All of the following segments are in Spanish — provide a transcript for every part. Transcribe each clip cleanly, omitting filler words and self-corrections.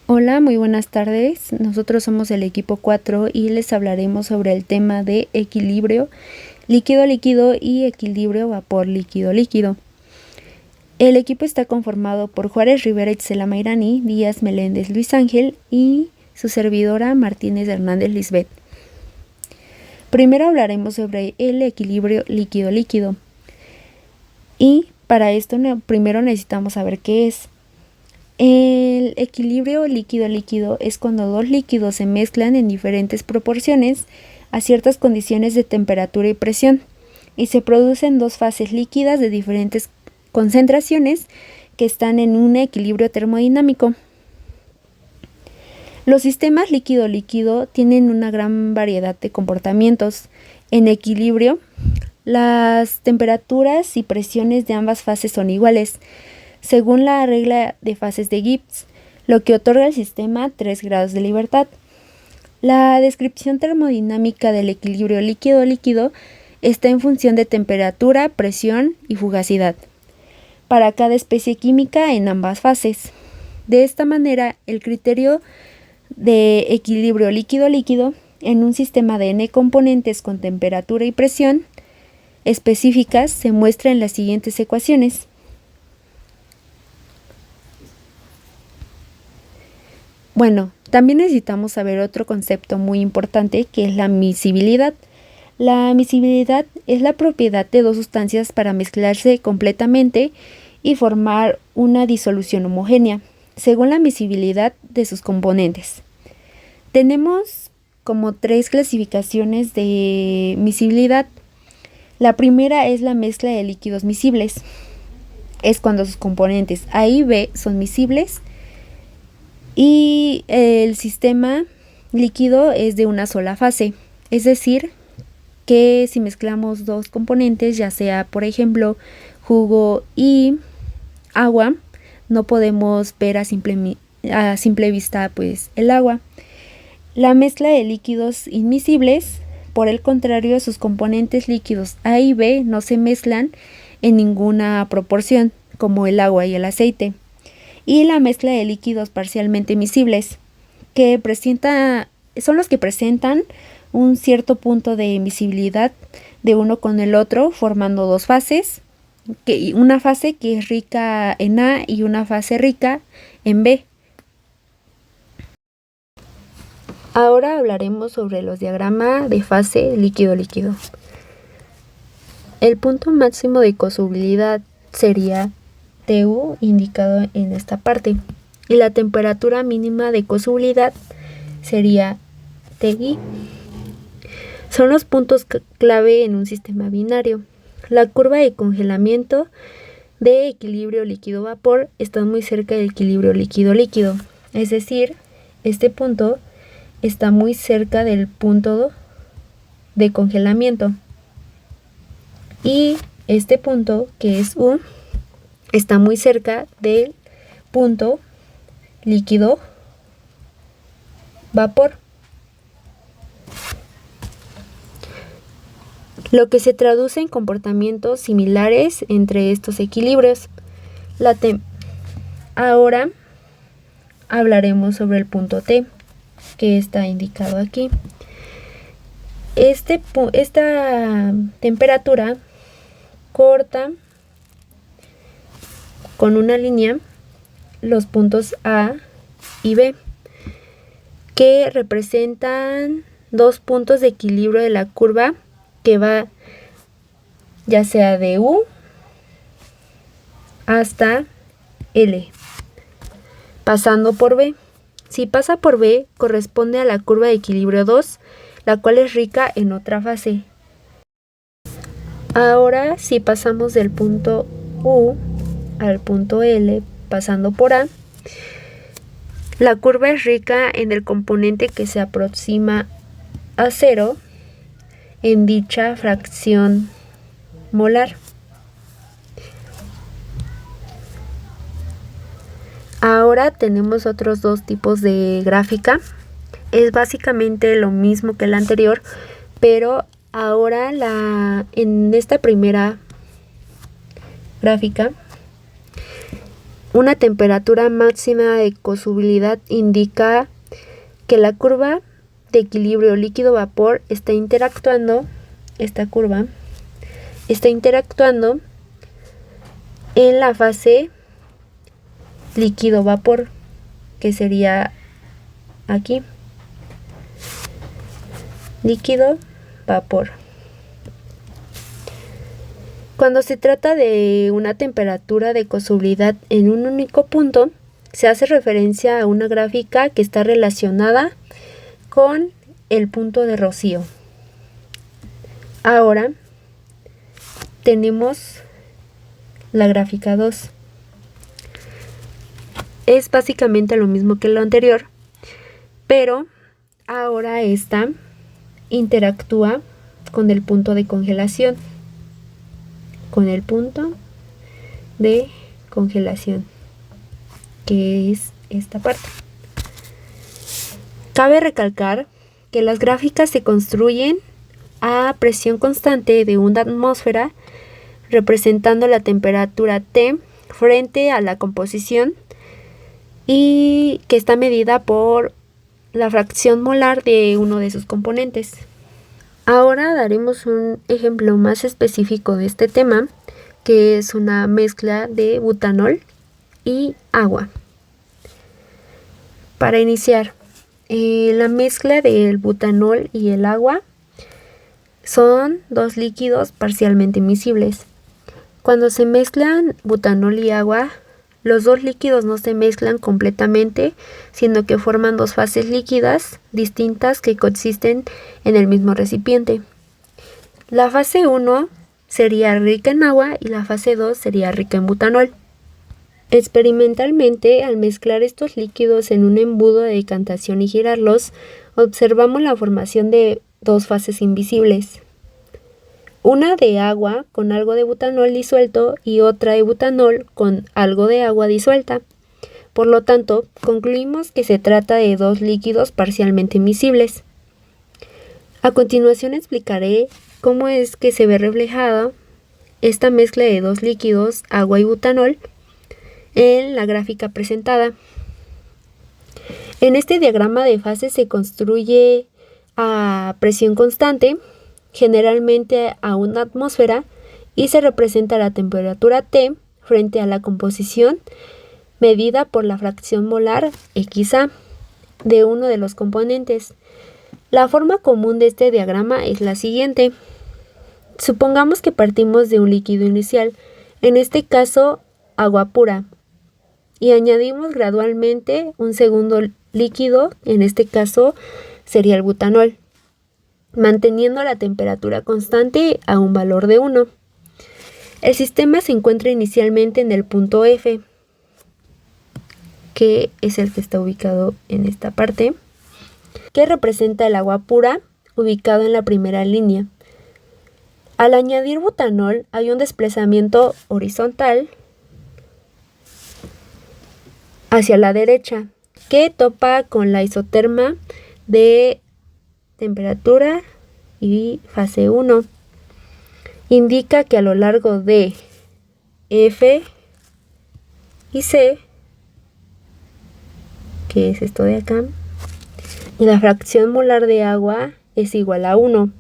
Hola, muy buenas tardes. Nosotros somos el equipo 4 y les hablaremos sobre el tema de equilibrio líquido-líquido y equilibrio vapor líquido-líquido. El equipo está conformado por Juárez Rivera Itzela Mayrani, Díaz Meléndez Luis Ángel y su servidora Martínez Hernández Lisbeth. Primero hablaremos sobre el equilibrio líquido-líquido. Y para esto primero necesitamos saber qué es. El equilibrio líquido-líquido es cuando dos líquidos se mezclan en diferentes proporciones a ciertas condiciones de temperatura y presión y se producen dos fases líquidas de diferentes concentraciones que están en un equilibrio termodinámico. Los sistemas líquido-líquido tienen una gran variedad de comportamientos. En equilibrio, las temperaturas y presiones de ambas fases son iguales, según la regla de fases de Gibbs, lo que otorga al sistema 3 grados de libertad. La descripción termodinámica del equilibrio líquido-líquido está en función de temperatura, presión y fugacidad para cada especie química en ambas fases. De esta manera, el criterio de equilibrio líquido-líquido en un sistema de n componentes con temperatura y presión específicas se muestra en las siguientes ecuaciones. Bueno, también necesitamos saber otro concepto muy importante que es la miscibilidad. La miscibilidad es la propiedad de dos sustancias para mezclarse completamente y formar una disolución homogénea, según la miscibilidad de sus componentes. Tenemos como 3 clasificaciones de miscibilidad. La primera es la mezcla de líquidos miscibles. Es cuando sus componentes A y B son miscibles y el sistema líquido es de una sola fase, es decir, que si mezclamos dos componentes, ya sea por ejemplo jugo y agua, no podemos ver a simple vista pues el agua. La mezcla de líquidos inmiscibles, por el contrario, sus componentes líquidos A y B no se mezclan en ninguna proporción, como el agua y el aceite. Y la mezcla de líquidos parcialmente miscibles, que son los que presentan un cierto punto de miscibilidad de uno con el otro, formando dos fases, una fase que es rica en A y una fase rica en B. Ahora hablaremos sobre los diagramas de fase líquido-líquido. El punto máximo de cosolubilidad sería TU, indicado en esta parte, y la temperatura mínima de cosolubilidad sería TI. Son los puntos clave en un sistema binario. La curva de congelamiento de equilibrio líquido-vapor está muy cerca del equilibrio líquido-líquido, es decir, este punto está muy cerca del punto de congelamiento y este punto, que es U, está muy cerca del punto líquido vapor, lo que se traduce en comportamientos similares entre estos equilibrios. Ahora hablaremos sobre el punto T, que está indicado aquí. Esta temperatura corta con una línea los puntos A y B, que representan dos puntos de equilibrio de la curva que va ya sea de U hasta L, pasando por B. Si pasa por B, corresponde a la curva de equilibrio 2, la cual es rica en otra fase. Ahora, si pasamos del punto U al punto L, pasando por A, la curva es rica en el componente que se aproxima a 0 en dicha fracción molar. Ahora tenemos otros dos tipos de gráfica. Es básicamente lo mismo que la anterior, pero ahora en esta primera gráfica Una temperatura máxima de cosolubilidad indica que la curva de equilibrio líquido-vapor está interactuando, esta curva está interactuando en la fase líquido-vapor, que sería aquí, líquido-vapor. Cuando se trata de una temperatura de cosolubilidad en un único punto, se hace referencia a una gráfica que está relacionada con el punto de rocío. Ahora tenemos la gráfica 2. Es básicamente lo mismo que lo anterior, pero ahora esta interactúa con el punto de congelación. Que es esta parte. Cabe recalcar que las gráficas se construyen a presión constante de una atmósfera, representando la temperatura T frente a la composición y que está medida por la fracción molar de uno de sus componentes. Ahora daremos un ejemplo más específico de este tema, que es una mezcla de butanol y agua. Para iniciar, la mezcla del butanol y el agua son dos líquidos parcialmente miscibles. Cuando se mezclan butanol y agua, los dos líquidos no se mezclan completamente, sino que forman dos fases líquidas distintas que coexisten en el mismo recipiente. La fase 1 sería rica en agua y la fase 2 sería rica en butanol. Experimentalmente, al mezclar estos líquidos en un embudo de decantación y girarlos, observamos la formación de dos fases invisibles. Una de agua con algo de butanol disuelto y otra de butanol con algo de agua disuelta. Por lo tanto, concluimos que se trata de dos líquidos parcialmente miscibles. A continuación explicaré cómo es que se ve reflejada esta mezcla de dos líquidos, agua y butanol, en la gráfica presentada. En este diagrama de fases se construye a presión constante, generalmente a una atmósfera, y se representa la temperatura T frente a la composición medida por la fracción molar XA de uno de los componentes. La forma común de este diagrama es la siguiente. Supongamos que partimos de un líquido inicial, en este caso agua pura, y añadimos gradualmente un segundo líquido, en este caso sería el butanol, manteniendo la temperatura constante a un valor de 1. El sistema se encuentra inicialmente en el punto F, que es el que está ubicado en esta parte, que representa el agua pura, ubicado en la primera línea. Al añadir butanol hay un desplazamiento horizontal hacia la derecha, que topa con la isoterma de temperatura y fase 1. Indica que a lo largo de F y C, que es esto de acá, la fracción molar de agua es igual a 1.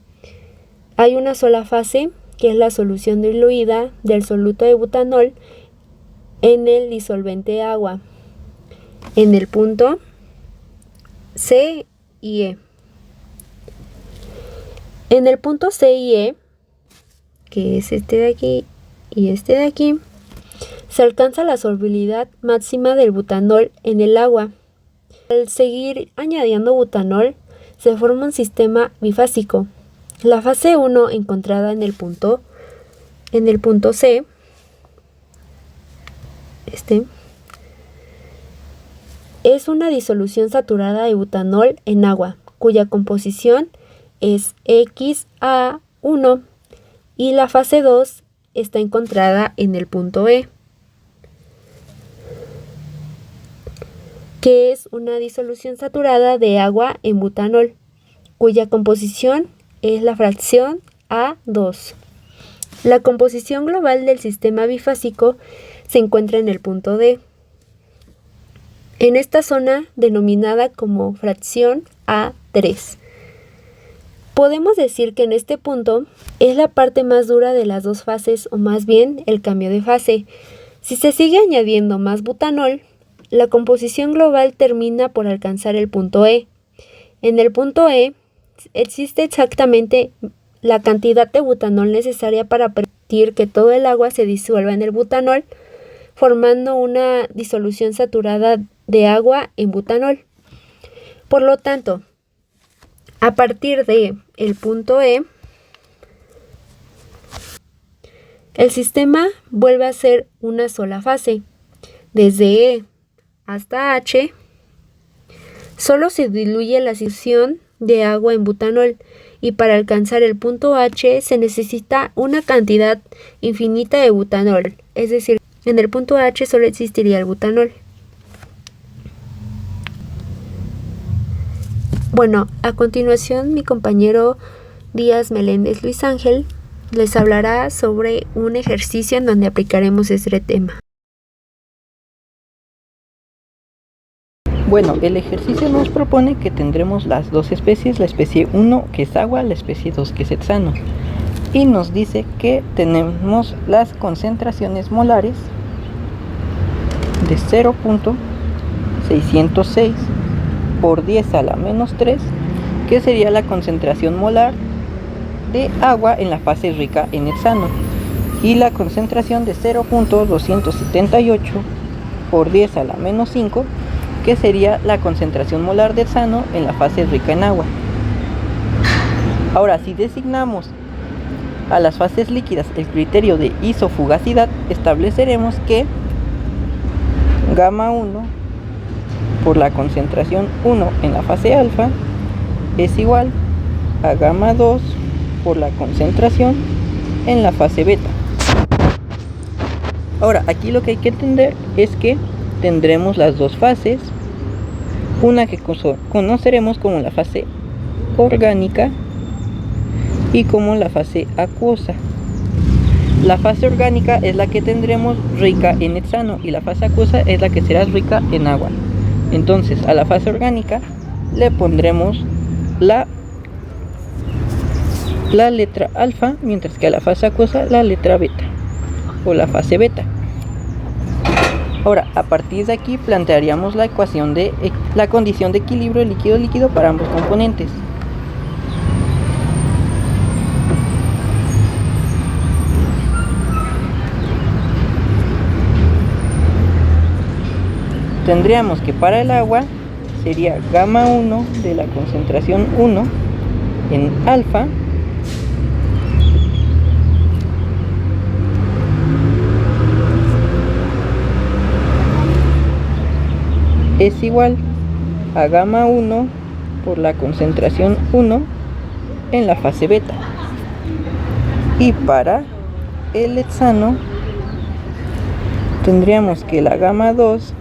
Hay una sola fase, que es la solución diluida del soluto de butanol en el disolvente agua, en el punto C y E. En el punto C y E, que es este de aquí y este de aquí, se alcanza la solubilidad máxima del butanol en el agua. Al seguir añadiendo butanol, se forma un sistema bifásico. La fase 1, encontrada en el punto C, es una disolución saturada de butanol en agua, cuya composición es XA1, y la fase 2 está encontrada en el punto E, que es una disolución saturada de agua en butanol, cuya composición es la fracción A2. La composición global del sistema bifásico se encuentra en el punto D, en esta zona denominada como fracción A3. Podemos decir que en este punto es la parte más dura de las dos fases, o más bien el cambio de fase. Si se sigue añadiendo más butanol, la composición global termina por alcanzar el punto E. En el punto E existe exactamente la cantidad de butanol necesaria para permitir que todo el agua se disuelva en el butanol, formando una disolución saturada de agua en butanol. Por lo tanto, a partir de el punto E, el sistema vuelve a ser una sola fase. Desde E hasta H, solo se diluye la solución de agua en butanol, y para alcanzar el punto H se necesita una cantidad infinita de butanol, es decir, en el punto H solo existiría el butanol. Bueno, a continuación mi compañero Díaz Meléndez Luis Ángel les hablará sobre un ejercicio en donde aplicaremos este tema. Bueno, el ejercicio nos propone que tendremos las dos especies, la especie 1 que es agua, la especie 2 que es hexano, y nos dice que tenemos las concentraciones molares de 0.606 por 10 a la menos 3, que sería la concentración molar de agua en la fase rica en hexano, y la concentración de 0.278 por 10 a la menos 5, que sería la concentración molar de hexano en la fase rica en agua. Ahora, si designamos a las fases líquidas el criterio de isofugacidad, estableceremos que gamma 1 por la concentración 1 en la fase alfa es igual a gamma 2 por la concentración en la fase beta. Ahora, aquí lo que hay que entender es que tendremos las dos fases, una que conoceremos como la fase orgánica y como la fase acuosa. La fase orgánica es la que tendremos rica en hexano y la fase acuosa es la que será rica en agua. Entonces, a la fase orgánica le pondremos la letra alfa, mientras que a la fase acuosa la letra beta o la fase beta. Ahora, a partir de aquí plantearíamos la ecuación de la condición de equilibrio líquido-líquido para ambos componentes. Tendríamos que para el agua sería gamma 1 de la concentración 1 en alfa es igual a gamma 1 por la concentración 1 en la fase beta. Y para el hexano tendríamos que la gamma 2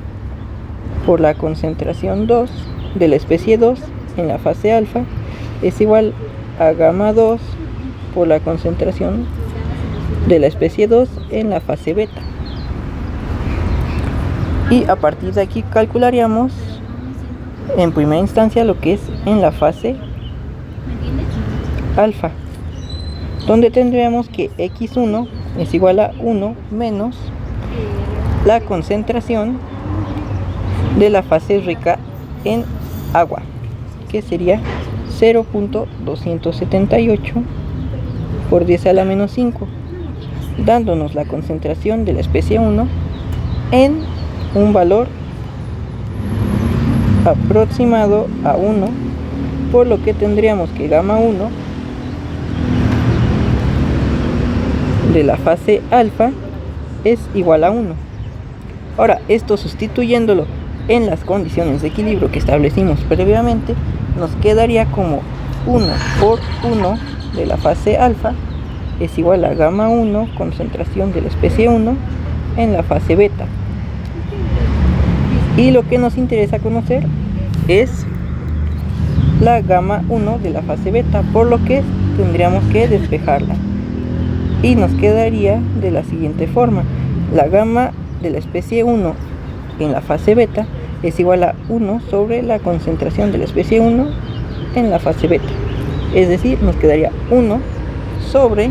por la concentración 2 de la especie 2 en la fase alfa es igual a gamma 2 por la concentración de la especie 2 en la fase beta. Y a partir de aquí calcularíamos en primera instancia lo que es en la fase alfa, donde tendríamos que x1 es igual a 1 menos la concentración de la fase rica en agua, que sería 0.278 por 10 a la menos 5, dándonos la concentración de la especie 1 en un valor aproximado a 1, por lo que tendríamos que gamma 1 de la fase alfa es igual a 1. Ahora, esto sustituyéndolo en las condiciones de equilibrio que establecimos previamente, nos quedaría como 1 por 1 de la fase alfa es igual a gamma 1 concentración de la especie 1 en la fase beta. Y lo que nos interesa conocer es la gamma 1 de la fase beta, por lo que tendríamos que despejarla. Y nos quedaría de la siguiente forma: la gamma de la especie 1 en la fase beta es igual a 1 sobre la concentración de la especie 1 en la fase beta. Es decir, nos quedaría 1 sobre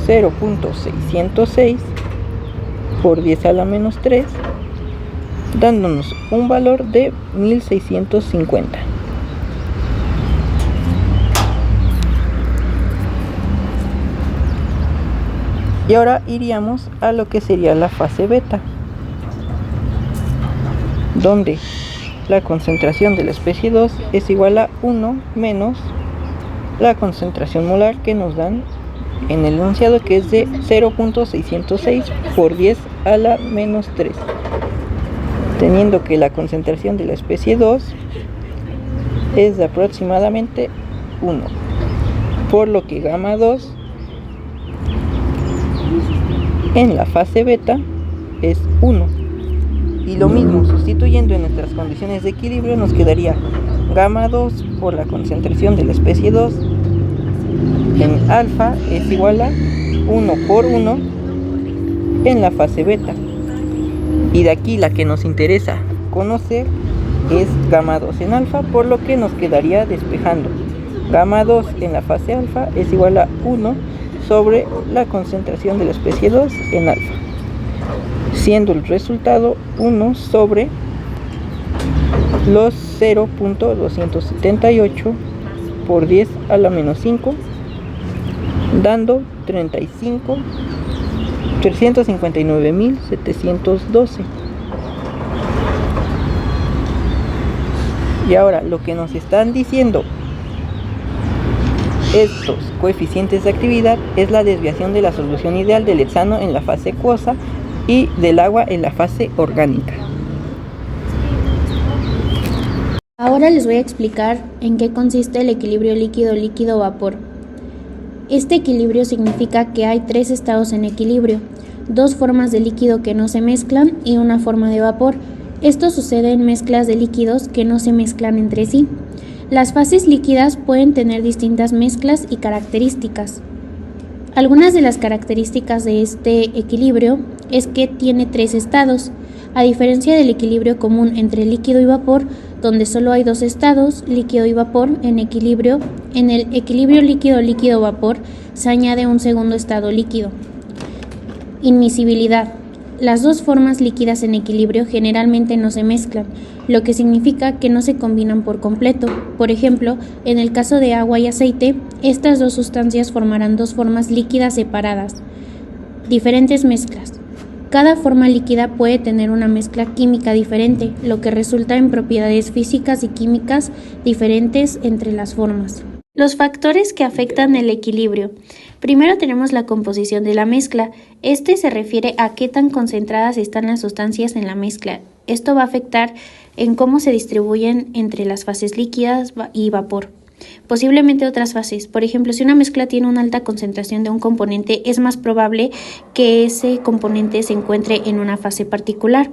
0.606 por 10 a la menos 3, dándonos un valor de 1650. Y ahora iríamos a lo que sería la fase beta, donde la concentración de la especie 2 es igual a 1 menos la concentración molar que nos dan en el enunciado, que es de 0.606 por 10 a la menos 3, teniendo que la concentración de la especie 2 es de aproximadamente 1, por lo que gamma 2 en la fase beta es 1. Y lo mismo, sustituyendo en nuestras condiciones de equilibrio, nos quedaría gamma 2 por la concentración de la especie 2 en alfa es igual a 1 por 1 en la fase beta. Y de aquí la que nos interesa conocer es gamma 2 en alfa, por lo que nos quedaría despejando. Gamma 2 en la fase alfa es igual a 1 sobre la concentración de la especie 2 en alfa, siendo el resultado 1 sobre los 0.278 por 10 a la menos 5, dando 359.712. Y ahora lo que nos están diciendo estos coeficientes de actividad es la desviación de la solución ideal del hexano en la fase acuosa y del agua en la fase orgánica. Ahora les voy a explicar en qué consiste el equilibrio líquido-líquido-vapor. Este equilibrio significa que hay 3 estados en equilibrio, 2 formas de líquido que no se mezclan y una forma de vapor. Esto sucede en mezclas de líquidos que no se mezclan entre sí. Las fases líquidas pueden tener distintas mezclas y características. Algunas de las características de este equilibrio es que tiene 3 estados, a diferencia del equilibrio común entre líquido y vapor, donde solo hay 2 estados, líquido y vapor, en equilibrio. En el equilibrio líquido-líquido-vapor se añade un segundo estado líquido. Inmiscibilidad. Las 2 formas líquidas en equilibrio generalmente no se mezclan, lo que significa que no se combinan por completo. Por ejemplo, en el caso de agua y aceite, estas 2 sustancias formarán 2 formas líquidas separadas. Diferentes mezclas. Cada forma líquida puede tener una mezcla química diferente, lo que resulta en propiedades físicas y químicas diferentes entre las formas. Los factores que afectan el equilibrio. Primero tenemos la composición de la mezcla. Este se refiere a qué tan concentradas están las sustancias en la mezcla. Esto va a afectar en cómo se distribuyen entre las fases líquidas y vapor. Posiblemente otras fases. Por ejemplo, si una mezcla tiene una alta concentración de un componente, es más probable que ese componente se encuentre en una fase particular.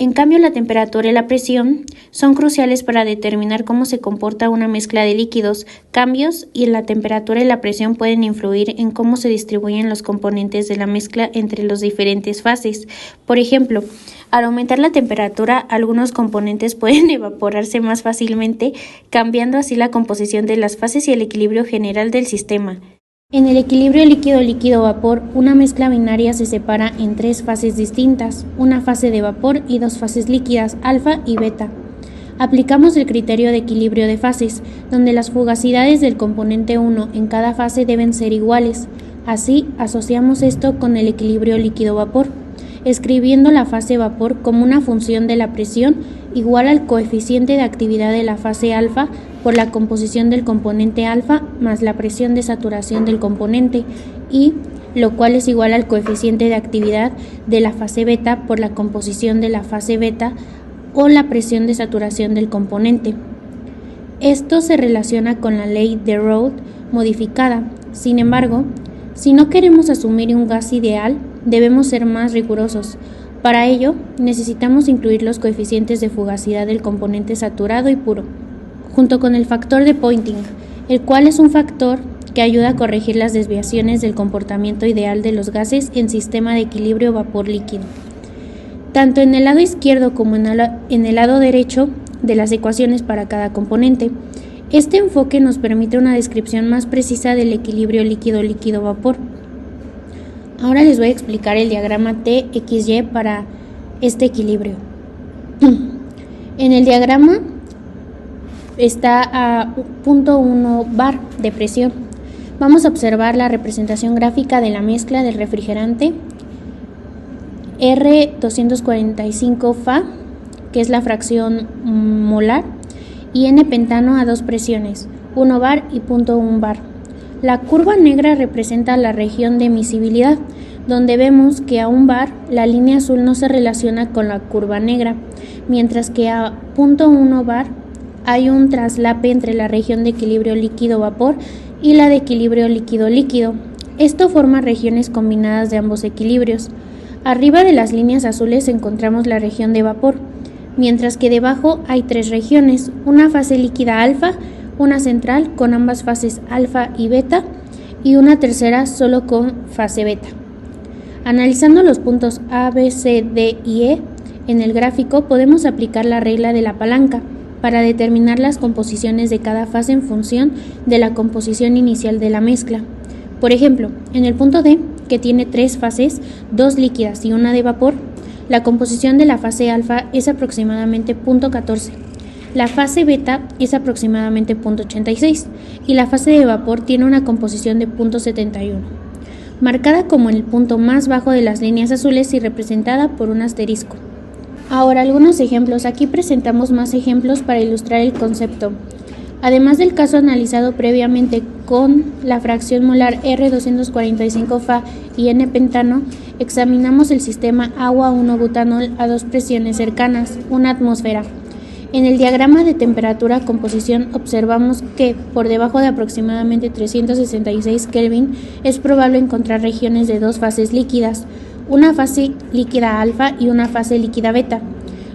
En cambio, la temperatura y la presión son cruciales para determinar cómo se comporta una mezcla de líquidos. Cambios en la temperatura y la presión pueden influir en cómo se distribuyen los componentes de la mezcla entre las diferentes fases. Por ejemplo, al aumentar la temperatura, algunos componentes pueden evaporarse más fácilmente, cambiando así la composición de las fases y el equilibrio general del sistema. En el equilibrio líquido-líquido-vapor, una mezcla binaria se separa en 3 fases distintas, una fase de vapor y 2 fases líquidas, alfa y beta. Aplicamos el criterio de equilibrio de fases, donde las fugacidades del componente 1 en cada fase deben ser iguales. Así, asociamos esto con el equilibrio líquido-vapor, escribiendo la fase vapor como una función de la presión igual al coeficiente de actividad de la fase alfa por la composición del componente alfa más la presión de saturación del componente, y lo cual es igual al coeficiente de actividad de la fase beta por la composición de la fase beta o la presión de saturación del componente. Esto se relaciona con la ley de Raoult modificada. Sin embargo, si no queremos asumir un gas ideal, debemos ser más rigurosos. Para ello, necesitamos incluir los coeficientes de fugacidad del componente saturado y puro, junto con el factor de Poynting, el cual es un factor que ayuda a corregir las desviaciones del comportamiento ideal de los gases en sistema de equilibrio vapor-líquido. tanto en el lado izquierdo como en el lado derecho de las ecuaciones para cada componente. Este enfoque nos permite una descripción más precisa del equilibrio líquido-líquido-vapor. Ahora les voy a explicar el diagrama TXY para este equilibrio. En el diagrama está a 0.1 bar de presión. Vamos a observar la representación gráfica de la mezcla del refrigerante R245 Fa, que es la fracción molar, y N-pentano a dos presiones, 1 bar y 0.1 bar. La curva negra representa la región de emisibilidad, donde vemos que a 1 bar la línea azul no se relaciona con la curva negra, mientras que a 0.1 bar hay un traslape entre la región de equilibrio líquido-vapor y la de equilibrio líquido-líquido. Esto forma regiones combinadas de ambos equilibrios. Arriba de las líneas azules encontramos la región de vapor, mientras que debajo hay tres regiones, una fase líquida alfa, una central con ambas fases alfa y beta y una tercera solo con fase beta. Analizando los puntos A, B, C, D y E en el gráfico, podemos aplicar la regla de la palanca para determinar las composiciones de cada fase en función de la composición inicial de la mezcla. Por ejemplo, en el punto D, que tiene tres fases, dos líquidas y una de vapor, la composición de la fase alfa es aproximadamente 0.14, la fase beta es aproximadamente 0.86 y la fase de vapor tiene una composición de 0.71, marcada como el punto más bajo de las líneas azules y representada por un asterisco. Ahora algunos ejemplos. Aquí presentamos más ejemplos para ilustrar el concepto. Además del caso analizado previamente con la fracción molar R245 Fa y N-pentano, examinamos el sistema agua 1-butanol a dos presiones cercanas, una atmósfera. En el diagrama de temperatura-composición observamos que por debajo de aproximadamente 366 Kelvin es probable encontrar regiones de dos fases líquidas, una fase líquida alfa y una fase líquida beta.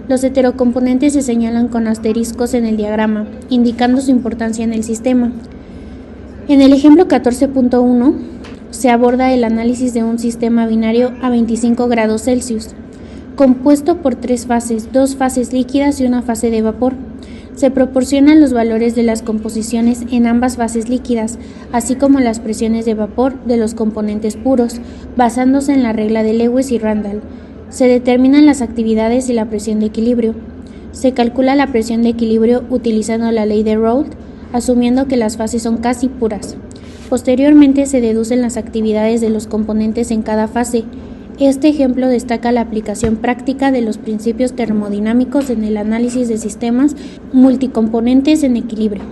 Los heterocomponentes se señalan con asteriscos en el diagrama, indicando su importancia en el sistema. En el ejemplo 14.1 se aborda el análisis de un sistema binario a 25 grados Celsius, compuesto por tres fases, dos fases líquidas y una fase de vapor. Se proporcionan los valores de las composiciones en ambas fases líquidas, así como las presiones de vapor de los componentes puros, basándose en la regla de Lewis y Randall. Se determinan las actividades y la presión de equilibrio. Se calcula la presión de equilibrio utilizando la ley de Raoult, asumiendo que las fases son casi puras. Posteriormente se deducen las actividades de los componentes en cada fase. Este ejemplo destaca la aplicación práctica de los principios termodinámicos en el análisis de sistemas multicomponentes en equilibrio.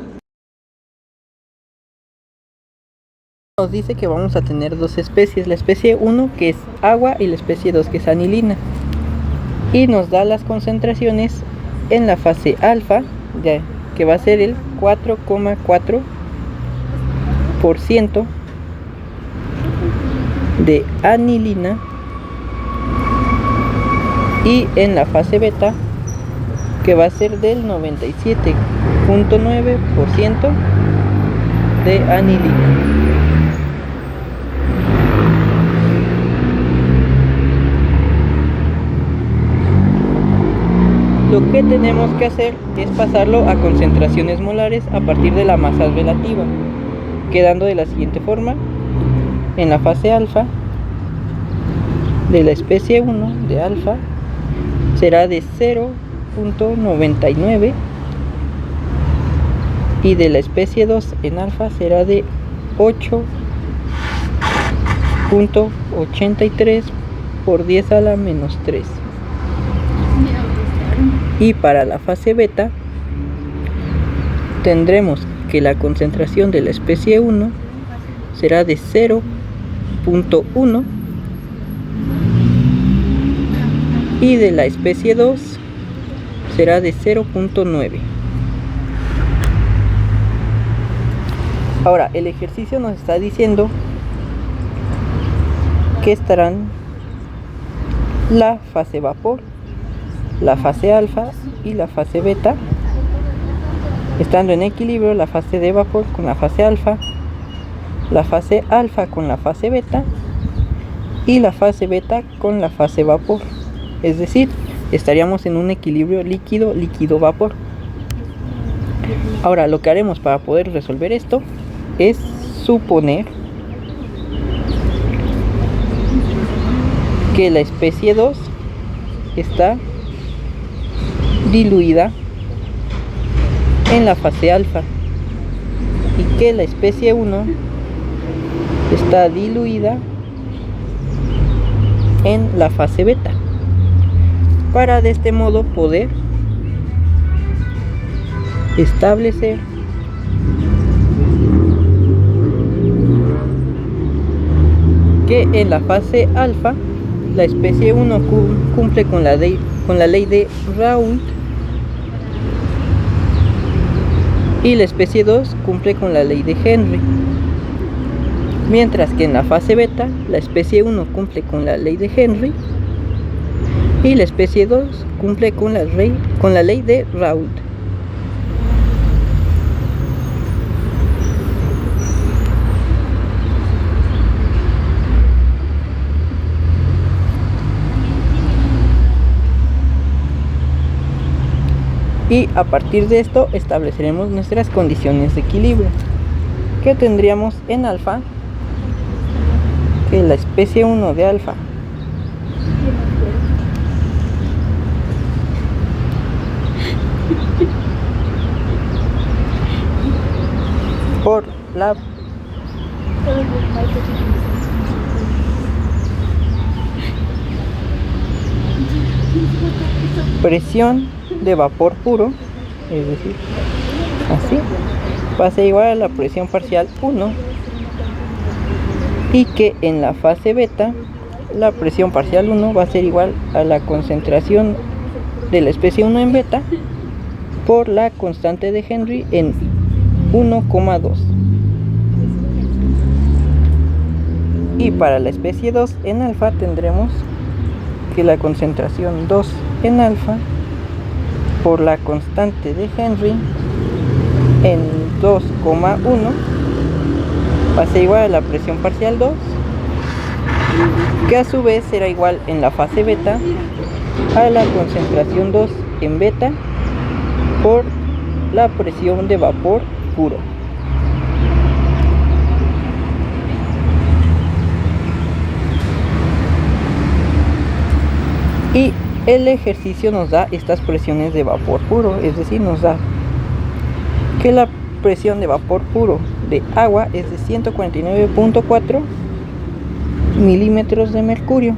Nos dice que vamos a tener dos especies, la especie 1 que es agua y la especie 2 que es anilina, y nos da las concentraciones en la fase alfa, que va a ser el 4,4% de anilina, y en la fase beta, que va a ser del 97,9% de anilina. Lo que tenemos que hacer es pasarlo a concentraciones molares a partir de la masa relativa, quedando de la siguiente forma. En la fase alfa de la especie 1 de alfa será de 0,99 y de la especie 2 en alfa será de 8,83 por 10 a la menos 3. Y para la fase beta tendremos que la concentración de la especie 1 será de 0,1 y de la especie 2 será de 0,9. Ahora el ejercicio nos está diciendo que estarán la fase vapor, la fase alfa y la fase beta, estando en equilibrio la fase de vapor con la fase alfa con la fase beta y la fase beta con la fase vapor. es decir, estaríamos en un equilibrio líquido-líquido-vapor. Ahora, lo que haremos para poder resolver esto es suponer que la especie 2 está diluida en la fase alfa y que la especie 1 está diluida en la fase beta, para de este modo poder establecer que en la fase alfa la especie 1 cumple con la ley de Raoult y la especie 2 cumple con la ley de Henry, mientras que en la fase beta la especie 1 cumple con la ley de Henry y la especie 2 cumple con la ley de Raoult. Y a partir de esto estableceremos nuestras condiciones de equilibrio, que tendríamos en alfa que la especie 1 de alfa por la presión de vapor puro, es decir, así, va a ser igual a la presión parcial 1, y que en la fase beta la presión parcial 1 va a ser igual a la concentración de la especie 1 en beta por la constante de Henry en 1,2. Y para la especie 2 en alfa tendremos que la concentración 2 en alfa por la constante de Henry en 2,1 va a ser igual a la presión parcial 2, que a su vez será igual en la fase beta a la concentración 2 en beta por la presión de vapor puro. Y el ejercicio nos da estas presiones de vapor puro, es decir, nos da que la presión de vapor puro de agua es de 149.4 milímetros de mercurio,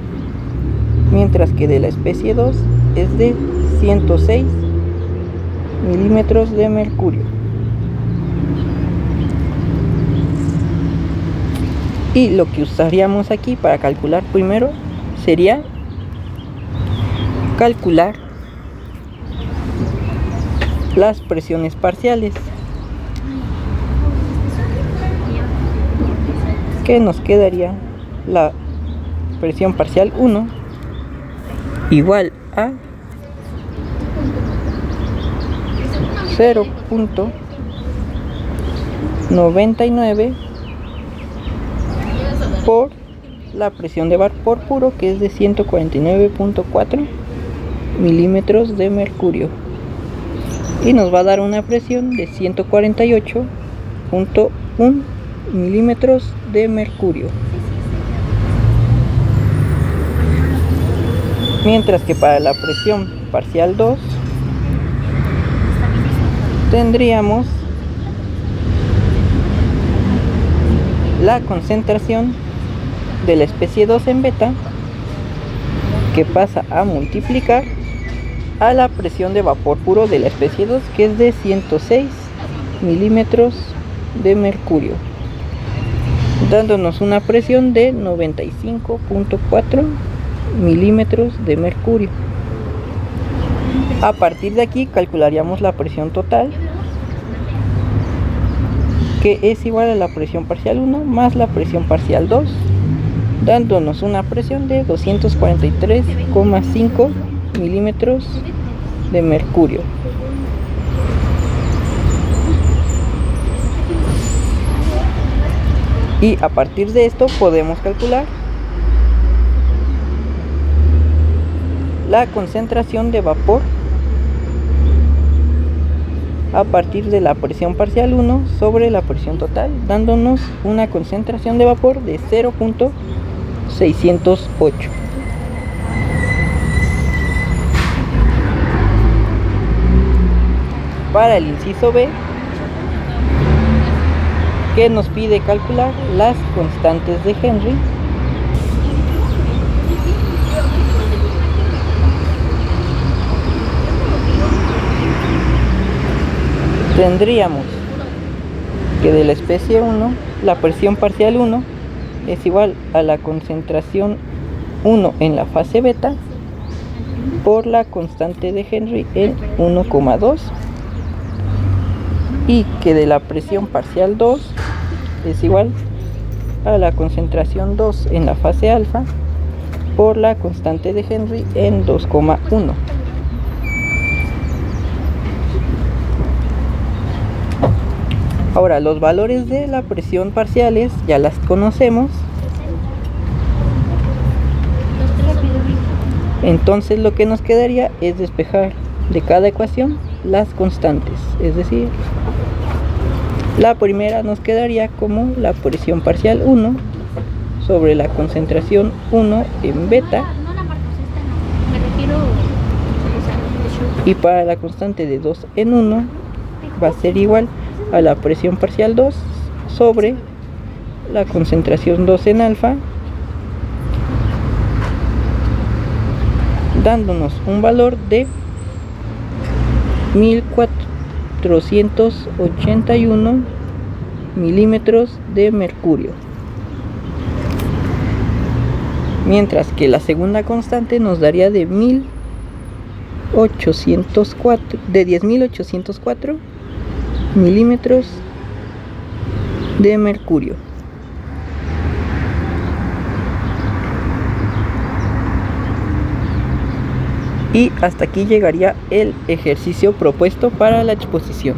mientras que de la especie 2 es de 106 milímetros de mercurio. Y lo que usaríamos aquí para calcular primero sería calcular las presiones parciales, que nos quedaría la presión parcial 1 igual a 0.99 por la presión de vapor puro, que es de 149.4 milímetros de mercurio, y nos va a dar una presión de 148.1 milímetros de mercurio, mientras que para la presión parcial 2 tendríamos la concentración de la especie 2 en beta, que pasa a multiplicar a la presión de vapor puro de la especie 2, que es de 106 milímetros de mercurio, dándonos una presión de 95.4 milímetros de mercurio. A partir de aquí calcularíamos la presión total, que es igual a la presión parcial 1 más la presión parcial 2, dándonos una presión de 243,5 milímetros de mercurio. Y a partir de esto podemos calcular la concentración de vapor a partir de la presión parcial 1 sobre la presión total, dándonos una concentración de vapor de 0.608. Para el inciso B, que nos pide calcular las constantes de Henry, tendríamos que de la especie 1, la presión parcial 1 es igual a la concentración 1 en la fase beta por la constante de Henry en 1,2, y que de la presión parcial 2 es igual a la concentración 2 en la fase alfa por la constante de Henry en 2,1. Ahora, los valores de la presión parciales ya las conocemos. Entonces lo que nos quedaría es despejar de cada ecuación las constantes. Es decir, la primera nos quedaría como la presión parcial 1 sobre la concentración 1 en beta. Y para la constante de 2 en 1 va a ser igual a la presión parcial 2 sobre la concentración 2 en alfa, dándonos un valor de 1481 milímetros de mercurio. Mientras que la segunda constante nos daría de 10.804 milímetros de mercurio. Y hasta aquí llegaría el ejercicio propuesto para la exposición.